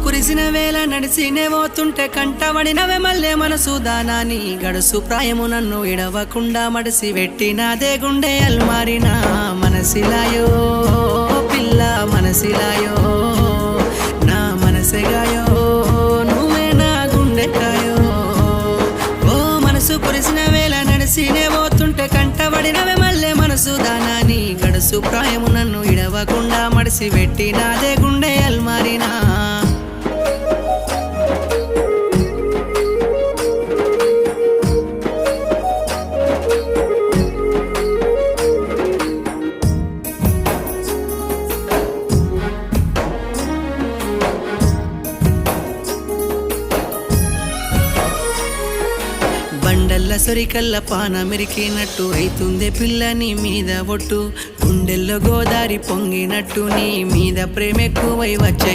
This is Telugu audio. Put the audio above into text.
కురిసిన వేళ నడిసినే పోతుంటే కంటబడినవే మల్లె మనసు దానాని గడుసు ప్రాయము నన్ను ఇడవకుండా మడిసి పెట్టినాదే గుండె అల్మారినా మనసిలాయో పిల్ల మనసిలాయో నా మనసెగాయో నువ్వే నా గుండెకాయో ఓ మనసు కురిసిన వేళ నడిసినే పోతుంటే కంటబడినవే మల్లె మనసు దానాని గడుసు ప్రాయము నన్ను ఇడవకుండా మడిసి పెట్టినాదే గుండె అల్మారినా బండల్ల సొరికల్ల పానమిరికినట్టు అయితుందే పిల్ల నీ మీద ఒట్టు గుండెల్లో గోదారి పొంగినట్టు నీ మీద ప్రేమ ఎక్కువై వచ్చే